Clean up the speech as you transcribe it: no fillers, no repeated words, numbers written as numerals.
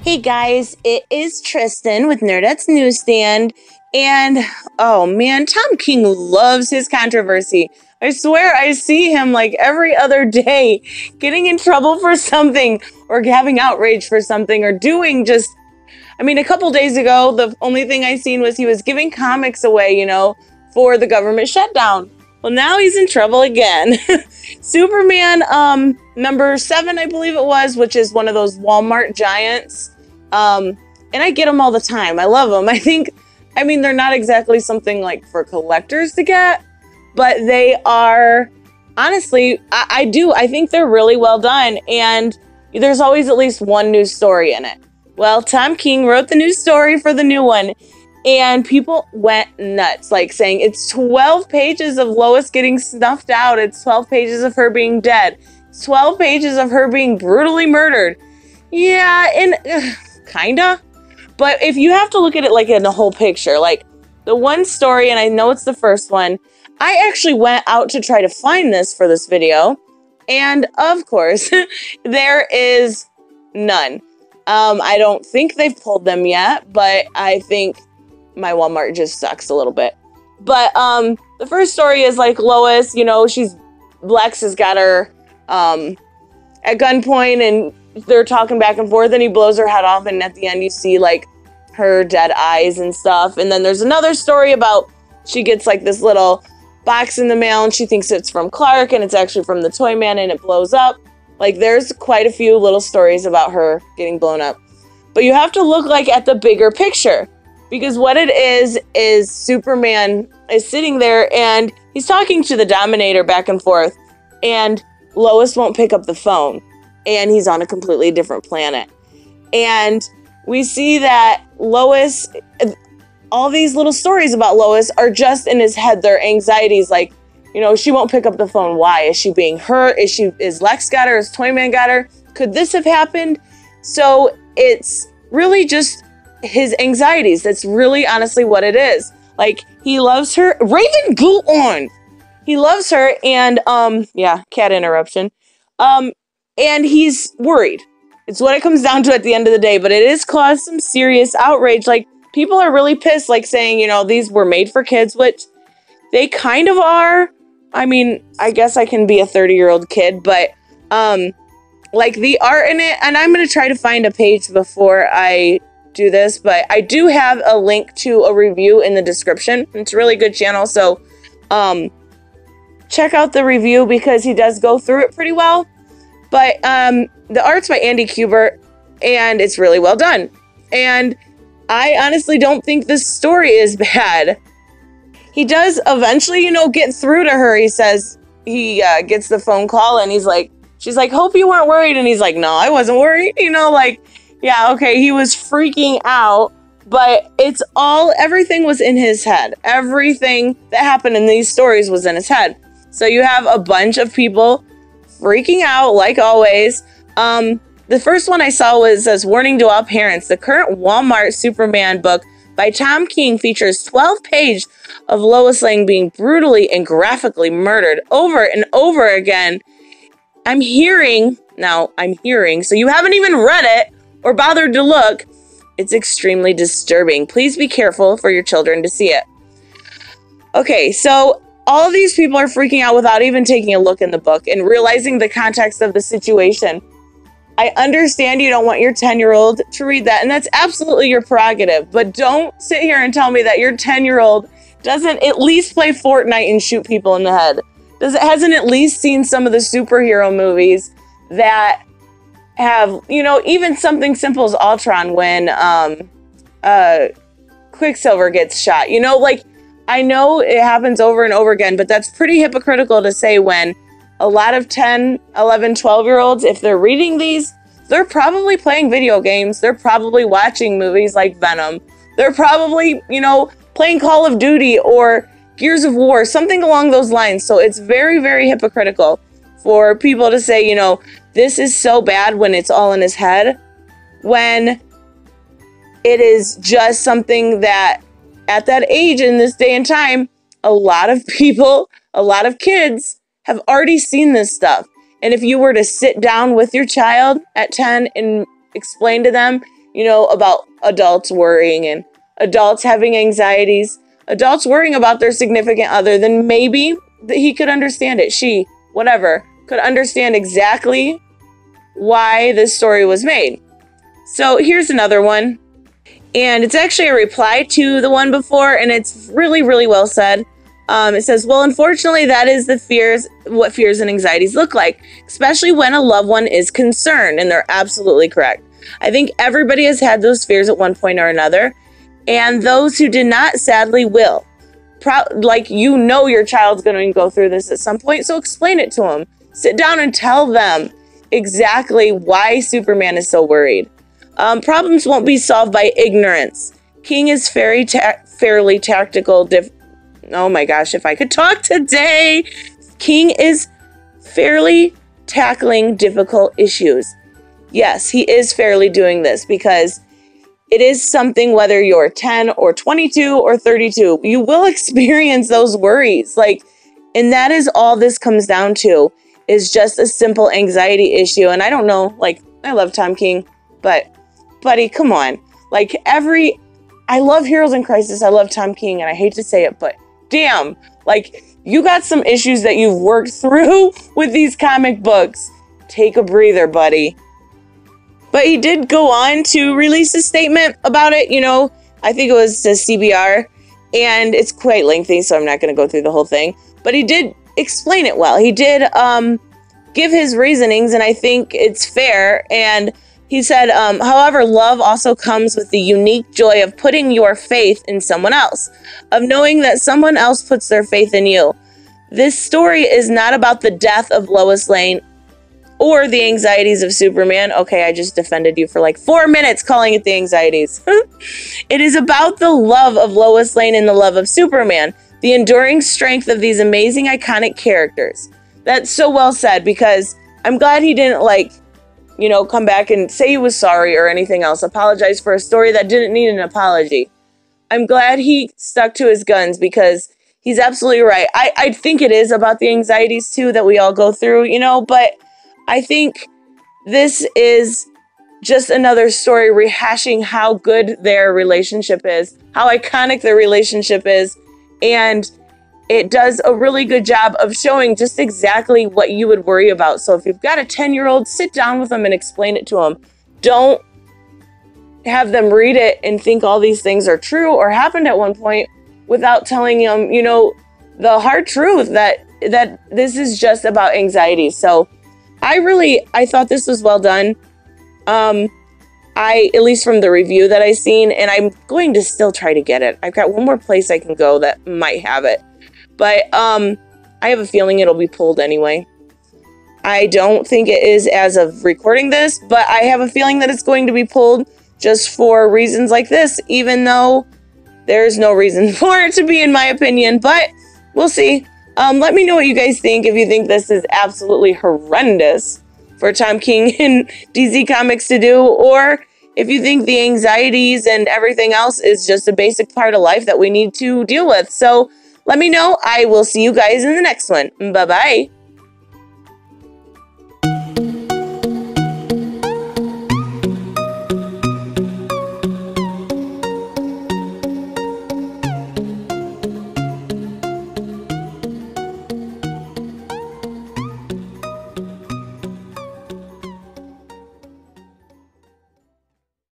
Hey guys, it is Tristan with Nerdette's Newsstand, and oh man, Tom King loves his controversy. I swear I see him like every other day getting in trouble for something or having outrage for something or doing a couple days ago, the only thing I seen was he was giving comics away, for the government shutdown. Well, now he's in trouble again. Superman, number 7, I believe it was, which is one of those Walmart giants. And I get them all the time. I love them. They're not exactly something like for collectors to get, but they are, honestly, I think they're really well done. And there's always at least one news story in it. Well, Tom King wrote the news story for the new one, and people went nuts, like saying it's 12 pages of Lois getting snuffed out. It's 12 pages of her being dead. It's 12 pages of her being brutally murdered. Yeah, and kinda. But if you have to look at it like in the whole picture, like the one story, and I know it's the first one, I actually went out to try to find this for this video. And of course, there is none. I don't think they've pulled them yet, but I think my Walmart just sucks a little bit. But the first story is like Lois, Lex has got her at gunpoint and they're talking back and forth and he blows her head off, and at the end you see like her dead eyes and stuff. And then there's another story about she gets like this little box in the mail and she thinks it's from Clark and it's actually from the Toy Man and it blows up. Like there's quite a few little stories about her getting blown up. But you have to look like at the bigger picture, because what it is Superman is sitting there and he's talking to the Dominator back and forth, and Lois won't pick up the phone, and he's on a completely different planet. And we see that Lois, all these little stories about Lois are just in his head. They're anxieties like, she won't pick up the phone. Why? Is she being hurt? Is Lex got her? Is Toyman got her? Could this have happened? So it's really just his anxieties. That's really honestly what it is. Like, he loves her. Raven, go on. He loves her, and cat interruption. And he's worried. It's what it comes down to at the end of the day, but it has caused some serious outrage. Like, people are really pissed, like saying, these were made for kids, which they kind of are. I guess I can be a 30-year-old kid, but like the art in it, and I'm going to try to find a page before I do this, but I do have a link to a review in the description. It's a really good channel, so check out the review because he does go through it pretty well. But the art's by Andy Kubert, and it's really well done. And I honestly don't think this story is bad. He does eventually, get through to her. He says he gets the phone call and she's like, hope you weren't worried. And he's like, no, I wasn't worried. Yeah, okay. He was freaking out, but everything was in his head. Everything that happened in these stories was in his head. So you have a bunch of people freaking out like always. The first one I saw says, warning to all parents, the current Wal-Mart Superman book by Tom King features 12 pages of Lois Lane being brutally and graphically murdered over and over again. I'm hearing, so you haven't even read it or bothered to look. It's extremely disturbing. Please be careful for your children to see it. Okay, so all of these people are freaking out without even taking a look in the book and realizing the context of the situation. I understand you don't want your 10-year-old to read that, and that's absolutely your prerogative, but don't sit here and tell me that your 10-year-old doesn't at least play Fortnite and shoot people in the head. Hasn't at least seen some of the superhero movies that have, even something simple as Ultron when Quicksilver gets shot. I know it happens over and over again, but that's pretty hypocritical to say when a lot of 10, 11, 12-year-olds, if they're reading these, they're probably playing video games. They're probably watching movies like Venom. They're probably, playing Call of Duty or Gears of War, something along those lines. So it's very, very hypocritical for people to say, this is so bad when it's all in his head, when it is just something that at that age in this day and time, a lot of people, a lot of kids have already seen this stuff. And if you were to sit down with your child at 10 and explain to them, about adults worrying and adults having anxieties, adults worrying about their significant other, then maybe he could understand it. She, whatever, could understand exactly why this story was made. So here's another one. And it's actually a reply to the one before, and it's really, really well said. It says, well, unfortunately, that is what fears and anxieties look like, especially when a loved one is concerned. And they're absolutely correct. I think everybody has had those fears at one point or another. And those who did not, sadly, will. Your child's going to go through this at some point, so explain it to them. Sit down and tell them exactly why Superman is so worried. Problems won't be solved by ignorance. King is fairly tactical. Oh my gosh, if I could talk today. King is fairly tackling difficult issues. Yes, he is fairly doing this because it is something, whether you're 10 or 22 or 32, you will experience those worries. And that is all this comes down to, is just a simple anxiety issue. And I don't know, I love Tom King, but buddy, come on. I love Heroes in Crisis. I love Tom King, and I hate to say it, but damn, you got some issues that you've worked through with these comic books. Take a breather, buddy. But he did go on to release a statement about it. I think it was to CBR, and it's quite lengthy, so I'm not going to go through the whole thing. But he did explain it well. He did give his reasonings, and I think it's fair. And he said, however, love also comes with the unique joy of putting your faith in someone else, of knowing that someone else puts their faith in you. This story is not about the death of Lois Lane or the anxieties of Superman. Okay, I just defended you for 4 minutes calling it the anxieties. It is about the love of Lois Lane and the love of Superman, the enduring strength of these amazing, iconic characters. That's so well said, because I'm glad he didn't come back and say he was sorry or anything else, apologize for a story that didn't need an apology. I'm glad he stuck to his guns, because he's absolutely right. I think it is about the anxieties too that we all go through, but I think this is just another story rehashing how good their relationship is, how iconic their relationship is, and it does a really good job of showing just exactly what you would worry about. So if you've got a 10-year-old, sit down with them and explain it to them. Don't have them read it and think all these things are true or happened at one point without telling them, the hard truth that this is just about anxiety. So I thought this was well done. At least from the review that I seen, and I'm going to still try to get it. I've got one more place I can go that might have it. But I have a feeling it'll be pulled anyway. I don't think it is as of recording this, but I have a feeling that it's going to be pulled just for reasons like this, even though there's no reason for it to be, in my opinion. But we'll see. Let me know what you guys think, if you think this is absolutely horrendous for Tom King and DC Comics to do, or if you think the anxieties and everything else is just a basic part of life that we need to deal with. So let me know. I will see you guys in the next one. Bye-bye.